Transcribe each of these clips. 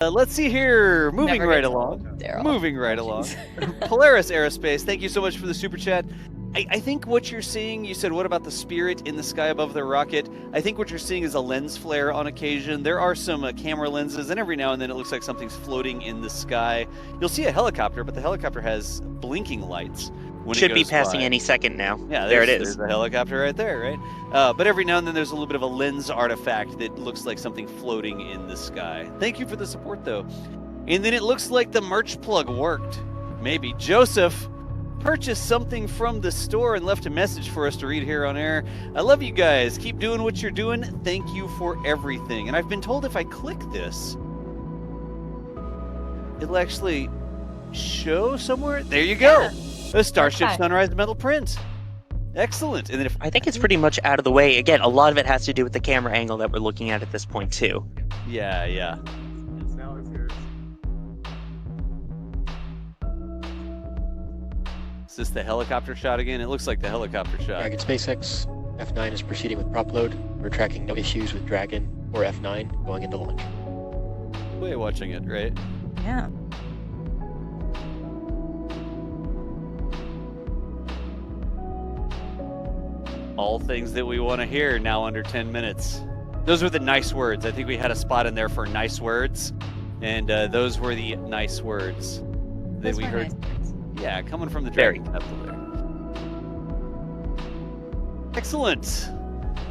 Let's see here. Moving Never right gets along. old, Daryl. Moving right along. Polaris Aerospace, thank you so much for the super chat. I think what you're seeing, you said, what about the spirit in the sky above the rocket? I think what you're seeing is a lens flare on occasion. There are some camera lenses, and every now and then it looks like something's floating in the sky. You'll see a helicopter, but the helicopter has blinking lights. Should be passing any second now. Yeah, there it is. There's the helicopter right there, right? But every now and then there's a little bit of a lens artifact that looks like something floating in the sky. Thank you for the support, though. And then it looks like the merch plug worked. Maybe. Joseph purchased something from the store and left a message for us to read here on air. I love you guys. Keep doing what you're doing. Thank you for everything. And I've been told if I click this, it'll actually show somewhere. There you go. Yeah. A Starship Okay. Sunrise metal print. Excellent. And then if I think it's pretty much out of the way. Again, a lot of it has to do with the camera angle that we're looking at this point, too. yeah. Is this the helicopter shot again? It looks like the helicopter shot. Dragon SpaceX, F9 is proceeding with prop load. We're tracking no issues with Dragon or F9 going into launch. Way watching it, right? Yeah. All things that we want to hear now under 10 minutes. Those were the nice words. I think we had a spot in there for nice words. And those were the nice words that Those we were heard. nice words. Yeah, coming from the Very. Dragon Capital there. Excellent.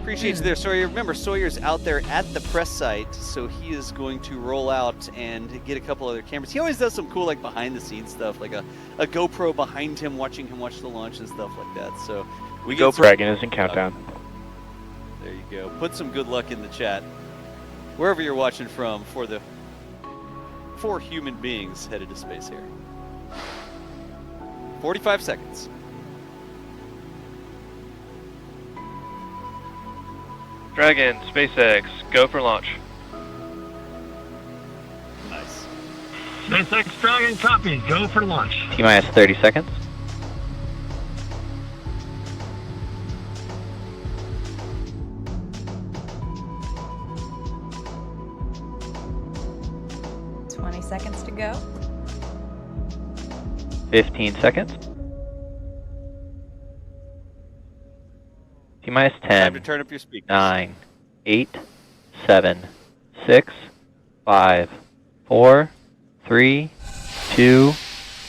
Appreciate you there, Sawyer. Remember, Sawyer's out there at the press site, so he is going to roll out and get a couple other cameras. He always does some cool, like, behind-the-scenes stuff, like a GoPro behind him, watching him watch the launch and stuff like that. So we get some- Dragon is in countdown. There you go. Put some good luck in the chat, wherever you're watching from, for the 4 human beings headed to space here. 45 seconds. Dragon, SpaceX, go for launch. Nice. SpaceX Dragon copy. Go for launch. T-minus 30 seconds. Seconds to go. 15 seconds. T-minus Time 10, to turn up your speakers. 9, 8, 7, 6, 5, 4, 3, 2,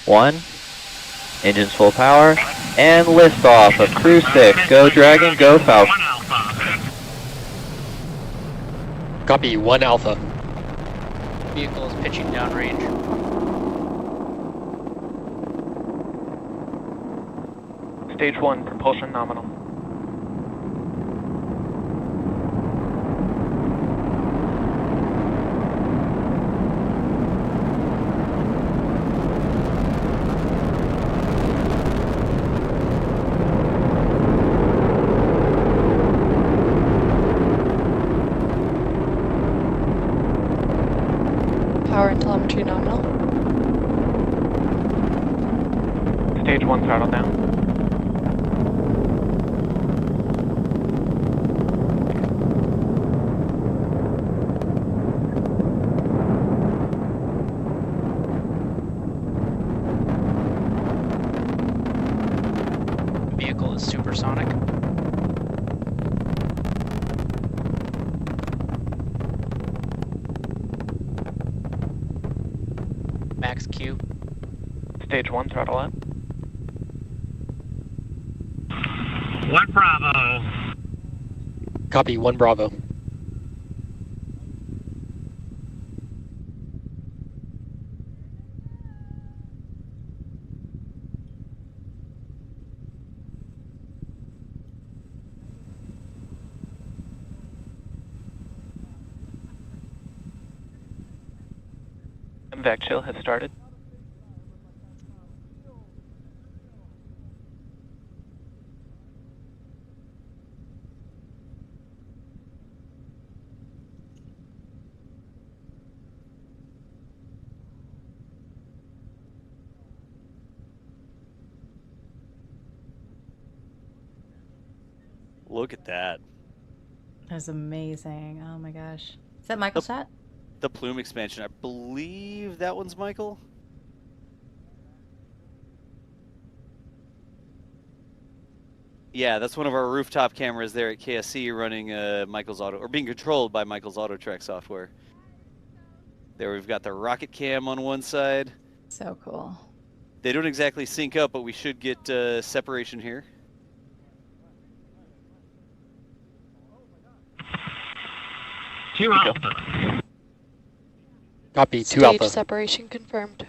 1. Engines full power. And liftoff of Crew-6. Go Dragon, go Falcon. 1 Alpha. Copy 1 Alpha. Vehicle is pitching downrange. Stage 1, propulsion nominal. Power and telemetry nominal. Stage 1, throttle down. Vehicle is supersonic. Max Q. Stage 1, throttle up. 1 Bravo. Copy 1 Bravo. MVAC chill has started. Look at that. That's amazing. Oh my gosh. Is that Michael shot? The plume expansion. I believe that one's Michael. Yeah, that's one of our rooftop cameras there at KSC running Michael's auto, or being controlled by Michael's auto track software. There we've got the rocket cam on one side. So cool. They don't exactly sync up, but we should get separation here. Two Alpha. Copy, 2 Stage Alpha. separation confirmed.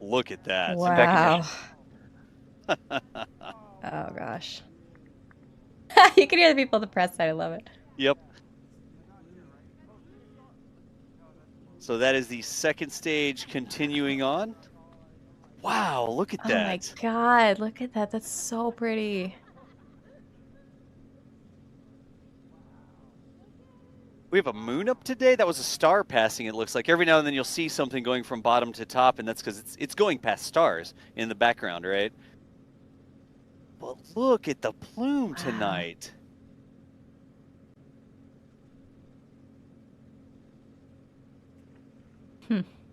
Look at that. Wow. Oh gosh. You can hear the people on the press side. I love it. Yep. So that is the second stage continuing on. Wow, look at Oh that. my god, look at that. That's so pretty. We have a moon up today. That was a star passing, it looks like. Every now and then you'll see something going from bottom to top, and that's because it's going past stars in the background, right? But look at the plume tonight.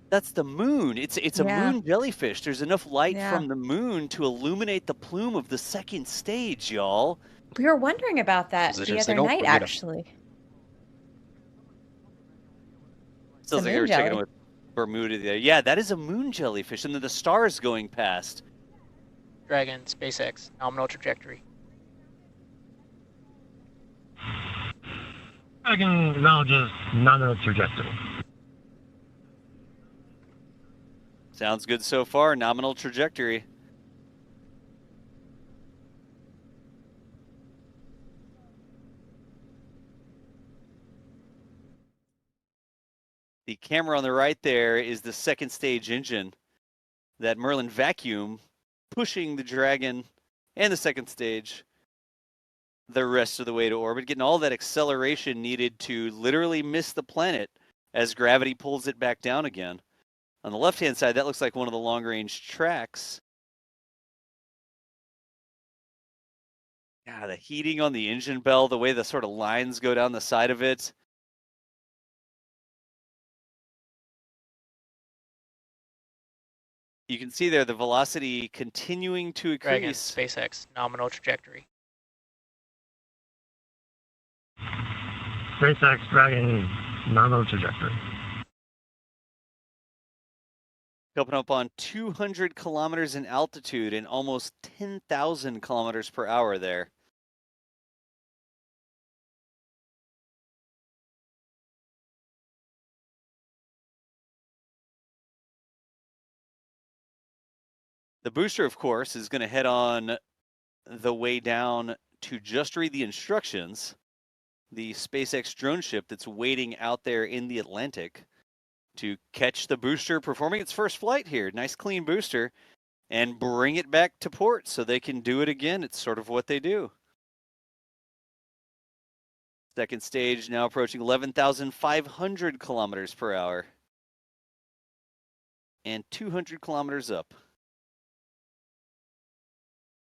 That's the moon. It's a Yeah. moon jellyfish. There's enough light Yeah. from the moon to illuminate the plume of the second stage, y'all. We were wondering about that the Position other signal, night, Bermuda. actually. Sounds like a they were moon checking jelly. with Bermuda there. Yeah, that is a moon jellyfish, and then the stars going past. Dragon, SpaceX, nominal trajectory. Dragon acknowledges nominal trajectory. Sounds good so far. Nominal trajectory. The camera on the right there is the second stage engine. That Merlin vacuum pushing the Dragon and the second stage the rest of the way to orbit, getting all that acceleration needed to literally miss the planet as gravity pulls it back down again. On the left-hand side, that looks like one of the long-range tracks. Yeah, the heating on the engine bell, the way the sort of lines go down the side of it. You can see there the velocity continuing to Dragon, increase. SpaceX, nominal trajectory. SpaceX Dragon nominal trajectory. Coming up on 200 kilometers in altitude and almost 10,000 kilometers per hour there. The booster, of course, is going to head on the way down to just read the instructions. The SpaceX drone ship that's waiting out there in the Atlantic to catch the booster performing its first flight here. Nice clean booster, and bring it back to port so they can do it again. It's sort of what they do. Second stage now approaching 11,500 kilometers per hour. And 200 kilometers up.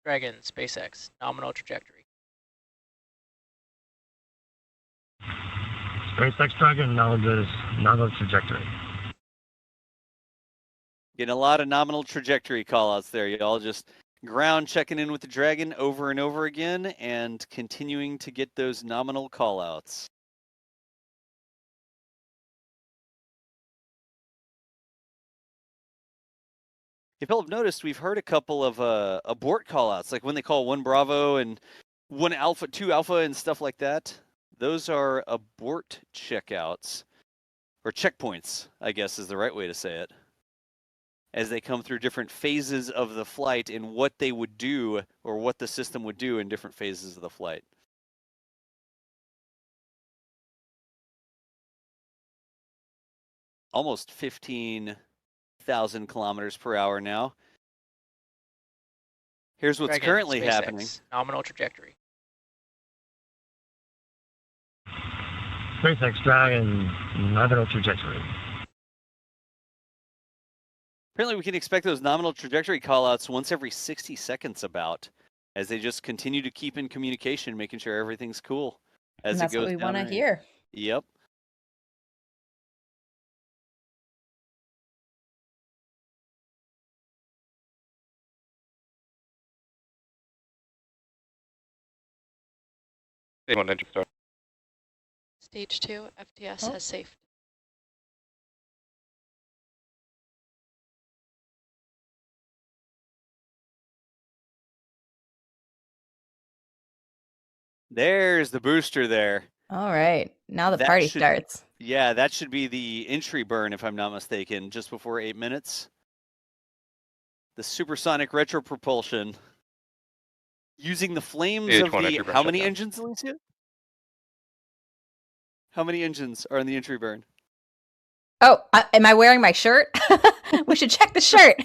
Dragon, SpaceX, nominal trajectory. SpaceX Dragon acknowledges nominal trajectory. Getting a lot of nominal trajectory callouts there, y'all. Just ground checking in with the Dragon over and over again and continuing to get those nominal callouts. If y'all have noticed, we've heard a couple of abort callouts, like when they call 1 Bravo and 1 Alpha, 2 Alpha and stuff like that. Those are abort checkouts, or checkpoints, I guess is the right way to say it, as they come through different phases of the flight and what they would do or what the system would do in different phases of the flight. Almost 15,000 kilometers per hour now. Here's what's Dragon, currently SpaceX, happening. Nominal trajectory. SpaceX Dragon nominal trajectory. Apparently we can expect those nominal trajectory callouts once every 60 seconds about. as they just continue to keep in communication, making sure everything's cool as And that's it goes what we down want to range. hear. Yep. Stage 1 engine start. Stage 2, FTS Oh. has safe. There's the booster there. All right. Now the That party should- starts. Yeah, that should be the entry burn, if I'm not mistaken, just before 8 minutes. The supersonic retropropulsion. Using the flames Stage of 1 the... entry burn How many shutdown. engines, Alicia? How many engines are in the entry burn? Oh, am I wearing my shirt? We should check the shirt.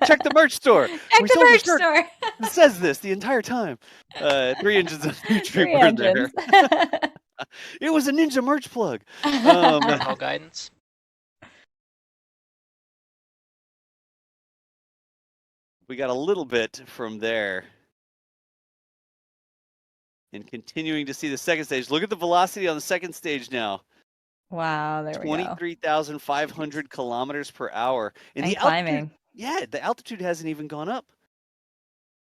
Check the merch store. Check We the sold the merch shirt. store. It says this the entire time. 3 engines of the entry Three burn there. engines. It was a ninja merch plug. Terminal guidance. We got a little bit from there. And continuing to see the second stage. Look at the velocity on the second stage now. Wow, there we go. 23,500 kilometers per hour. And the climbing. the altitude hasn't even gone up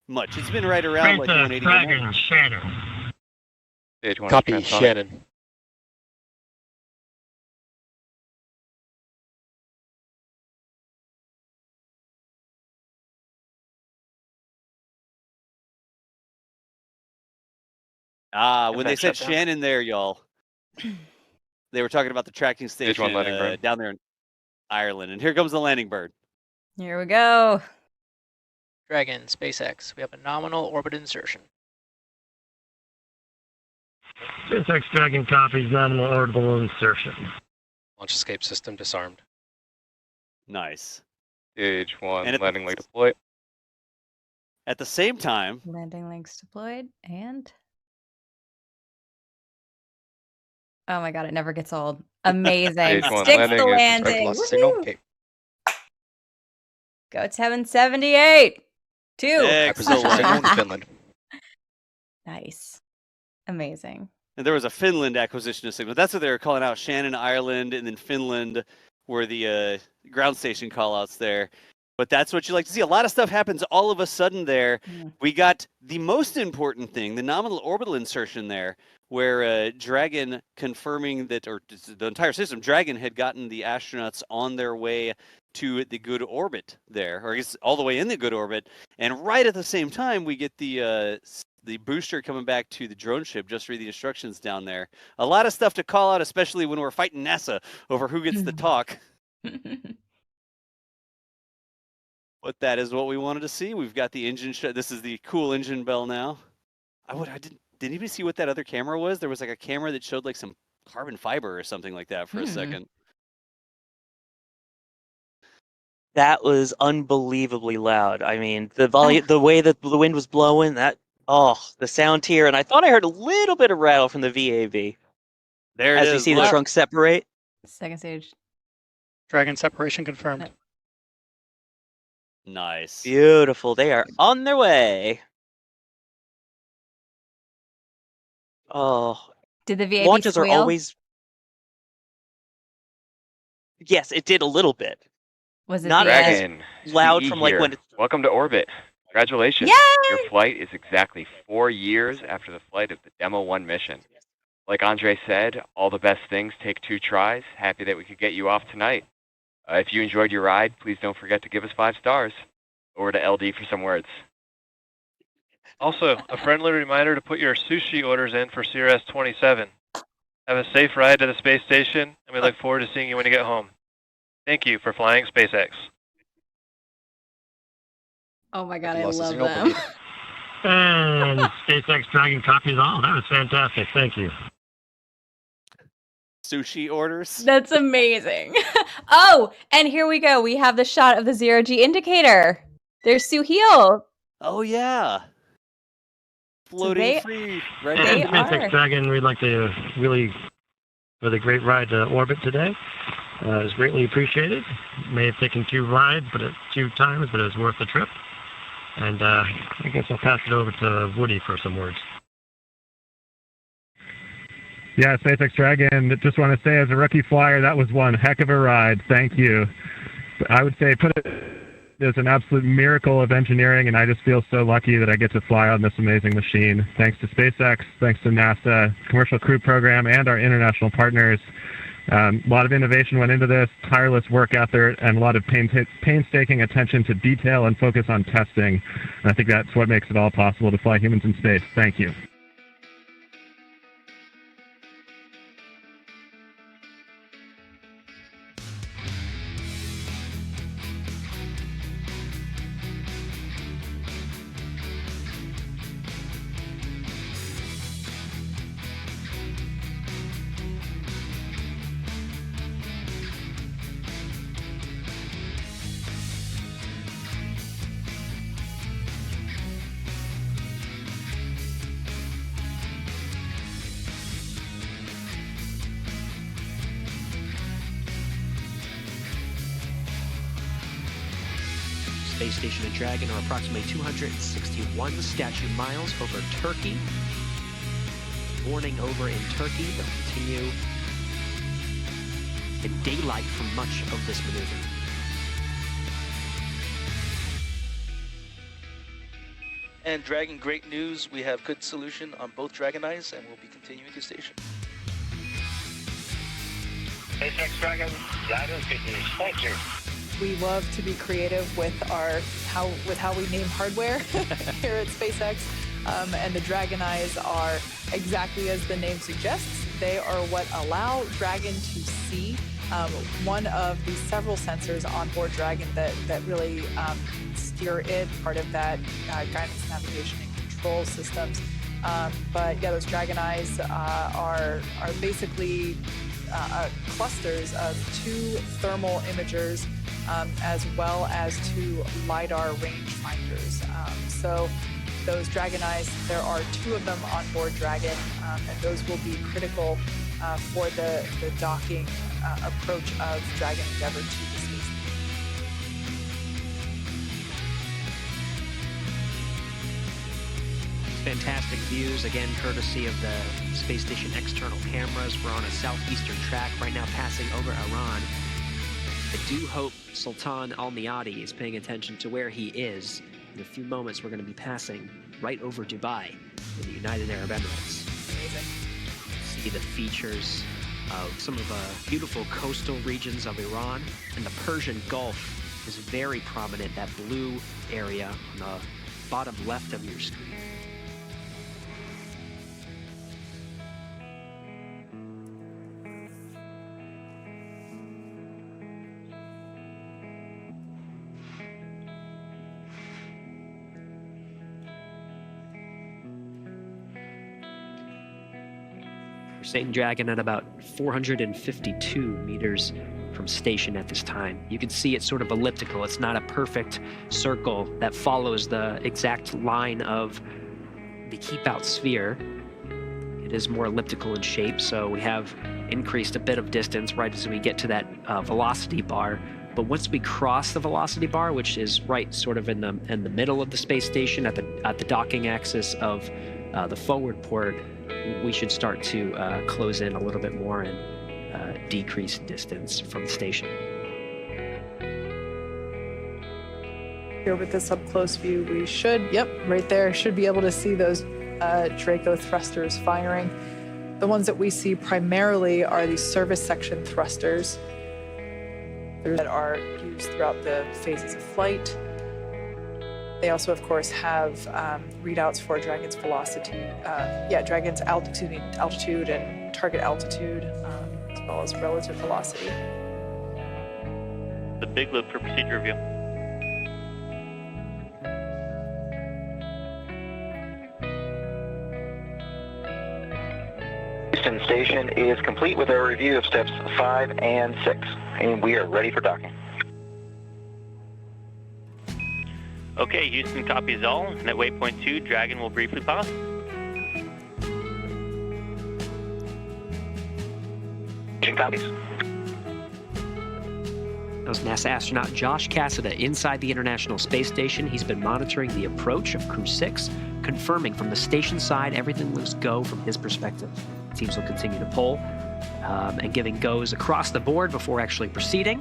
much. It's been right around like Princess 180. Dragon Shannon. Stage 1 Copy, transonic. Shannon. When they Event said shutdown. Shannon there, y'all, they were talking about the tracking Stage station 1 landing bird. down there in Ireland. And here comes the landing bird. Here we go. Dragon, SpaceX. We have a nominal orbit insertion. SpaceX Dragon copies nominal orbital insertion. Launch escape system disarmed. Nice. Stage 1 And at- landing leg deploy. At the same time, Landing legs deployed and... Oh my god, it never gets old. Amazing. Stage 1 Sticks landing the is landing. Lost signal. Woohoo! Okay. Go 778. 2. Acquisition signal in Excellent. Finland. Nice. Amazing. and there was a Finland acquisition of signal. That's what they were calling out. Shannon, Ireland, and then Finland were the ground station callouts there. But that's what you like to see. A lot of stuff happens all of a sudden there. Yeah. We got the most important thing, the nominal orbital insertion there, where Dragon confirming that, or the entire system, Dragon had gotten the astronauts on their way to the good orbit there, or I guess all the way in the good orbit. And right at the same time, we get the booster coming back to the drone ship. Just read the instructions down there. A lot of stuff to call out, especially when we're fighting NASA over who gets the talk. But that is what we wanted to see. We've got the engine. This is the cool engine bell now. Did anybody see what that other camera was? There was like a camera that showed like some carbon fiber or something like that for a second. That was unbelievably loud. I mean, the volume, the way that the wind was blowing, the sound here, and I thought I heard a little bit of rattle from the VAV There it as is. we see the Look. trunks separate. Second stage. Dragon separation confirmed. Nice. Beautiful. They are on their way. Oh, Did the VAB launches are squeal? always. Yes, it did a little bit. Was it not the as Dragon, loud CE from like here. when it's. Welcome to orbit. Congratulations. Yay! Your flight is exactly 4 years after the flight of the Demo 1 mission. Like Andrey said, all the best things take 2 tries. Happy that we could get you off tonight. If you enjoyed your ride, please don't forget to give us 5 stars. Over to LD for some words. Also, a friendly reminder to put your sushi orders in for CRS 27. Have a safe ride to the space station, and we look forward to seeing you when you get home. Thank you for flying SpaceX. Oh my god, I Lost the love signal, them. And SpaceX Dragon copies all. That was fantastic. Thank you. Sushi orders. That's amazing. Oh, and here we go. We have the shot of the 0G indicator. There's Suheil. Oh yeah. Floating they- free right they And there. SpaceX are. Dragon, we'd like to really, for the great ride to orbit today. It was greatly appreciated. May have taken 2 rides, but 2 times, but it was worth the trip. And I guess I'll pass it over to Woody for some words. Yeah, SpaceX Dragon, just want to say as a rookie flyer, that was one heck of a ride. Thank you. I would say put it as an absolute miracle of engineering, and I just feel so lucky that I get to fly on this amazing machine. Thanks to SpaceX, thanks to NASA, Commercial Crew Program, and our international partners. A lot of innovation went into this, tireless work effort, and a lot of painstaking attention to detail and focus on testing. And I think that's what makes it all possible to fly humans in space. Thank you. Space Station and Dragon are approximately 261 statute miles over Turkey. Morning over in Turkey, they'll continue in daylight for much of this maneuver. And Dragon, great news. We have good solution on both Dragon Eyes, and we'll be continuing to station. SpaceX Dragon, that is good news. Thank you. We love to be creative with how we name hardware here at SpaceX, and the Dragon Eyes are exactly as the name suggests. They are what allow Dragon to see one of the several sensors on board Dragon that really steer it, part of that guidance, navigation, and control systems. But yeah, those Dragon Eyes are basically clusters of 2 thermal imagers, as well as 2 LiDAR rangefinders. So those Dragon Eyes, there are 2 of them on board Dragon, and those will be critical for the docking approach of Dragon Endeavour to the space. Fantastic views, again, courtesy of the Space Station external cameras. We're on a southeastern track right now, passing over Iran. I do hope Sultan Alneyadi is paying attention to where he is. In a few moments, we're going to be passing right over Dubai in the United Arab Emirates. Amazing. See the features of some of the beautiful coastal regions of Iran, and the Persian Gulf is very prominent, that blue area on the bottom left of your screen. Satan Dragon at about 452 meters from station at this time. You can see it's sort of elliptical. It's not a perfect circle that follows the exact line of the keep-out sphere. It is more elliptical in shape, so we have increased a bit of distance right as we get to that velocity bar. But once we cross the velocity bar, which is right sort of in the middle of the space station at the docking axis of the forward port, we should start to close in a little bit more and decrease distance from the station. Here with this up close view, we should, right there, should be able to see those Draco thrusters firing. The ones that we see primarily are the service section thrusters that are used throughout the phases of flight. They also, of course, have readouts for Dragon's velocity, Dragon's altitude and target altitude, as well as relative velocity. The big loop for procedure review. Houston Station is complete with our review of steps 5 and 6, and we are ready for docking. Okay, Houston copies all, and at waypoint 2, Dragon will briefly pause. Houston copies. That was NASA astronaut Josh Cassada inside the International Space Station. He's been monitoring the approach of Crew-6, confirming from the station side everything looks go from his perspective. Teams will continue to poll and giving goes across the board before actually proceeding.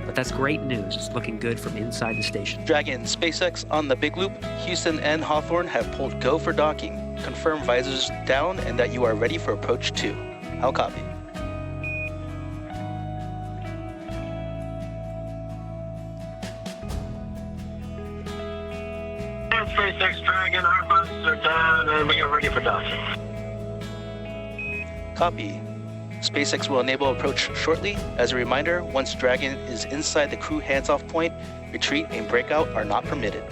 But that's great news. It's looking good from inside the station. Dragon, SpaceX on the big loop. Houston and Hawthorne have pulled go for docking. Confirm visors down and that you are ready for approach 2. How copy? SpaceX Dragon, our buses are down and we are ready for docking. Copy. SpaceX will enable approach shortly. As a reminder, once Dragon is inside the crew hands-off point, retreat and breakout are not permitted.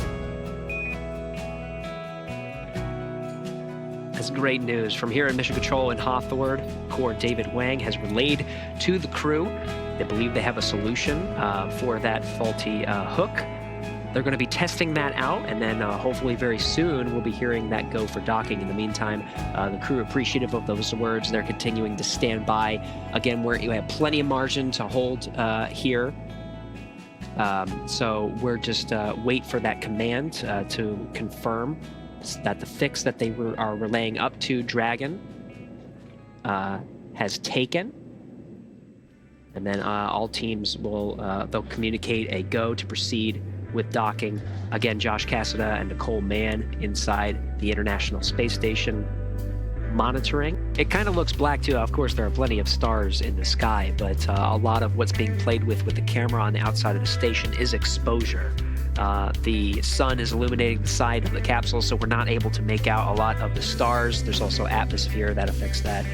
That's great news. From here in Mission Control in Hawthorne, Corps David Wang has relayed to the crew. They believe they have a solution for that faulty hook. They're going to be testing that out, and then hopefully very soon we'll be hearing that go for docking. In the meantime, the crew appreciative of those words. They're continuing to stand by. Again, we have plenty of margin to hold here. So we're just wait for that command to confirm that the fix that they are relaying up to Dragon has taken. And then all teams will they'll communicate a go to proceed with docking. Again, Josh Cassada and Nicole Mann inside the International Space Station monitoring. It kind of looks black too. Of course, there are plenty of stars in the sky, but a lot of what's being played with the camera on the outside of the station is exposure. The sun is illuminating the side of the capsule, so we're not able to make out a lot of the stars. There's also atmosphere that affects that.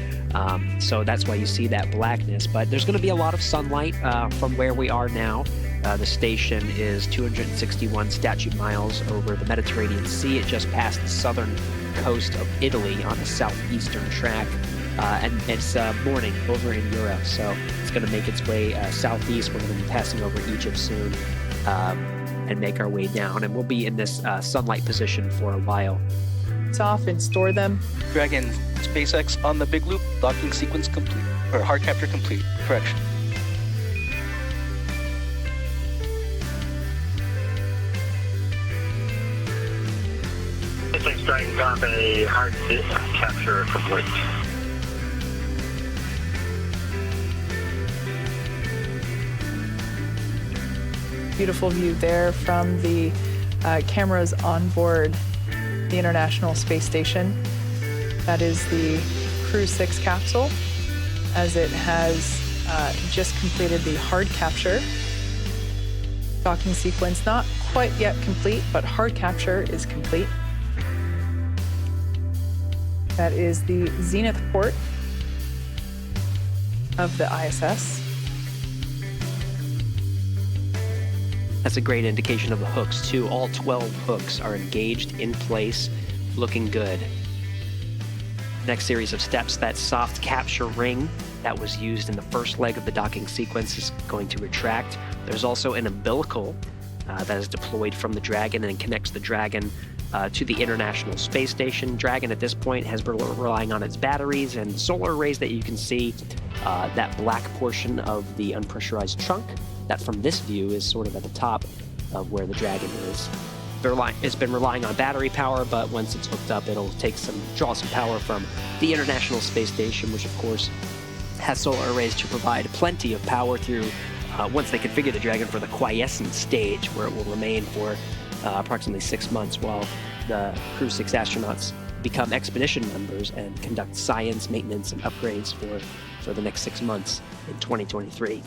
So that's why you see that blackness. But there's going to be a lot of sunlight from where we are now. The station is 261 statute miles over the Mediterranean Sea. It just passed the southern coast of Italy on the southeastern track. And it's morning over in Europe, so it's going to make its way southeast. We're going to be passing over Egypt soon and make our way down. And we'll be in this sunlight position for a while. Off and store them. Dragon, SpaceX on the big loop. Docking sequence complete. Or hard capture complete. Correction. SpaceX Dragon got a hard capture complete. Beautiful view there from the cameras on board the International Space Station. That is the Crew-6 capsule, as it has just completed the hard capture. Docking sequence not quite yet complete, but hard capture is complete. That is the zenith port of the ISS. That's a great indication of the hooks, too. All 12 hooks are engaged in place, looking good. Next series of steps, that soft capture ring that was used in the first leg of the docking sequence is going to retract. There's also an umbilical that is deployed from the Dragon and connects the Dragon to the International Space Station. Dragon at this point has been relying on its batteries and solar arrays that you can see. That black portion of the unpressurized trunk that from this view is sort of at the top of where the Dragon is. It's been relying on battery power, but once it's hooked up, it'll draw some power from the International Space Station, which of course has solar arrays to provide plenty of power through once they configure the Dragon for the quiescent stage, where it will remain for approximately 6 months while the Crew-6 astronauts become expedition members and conduct science, maintenance, and upgrades for the next 6 months in 2023.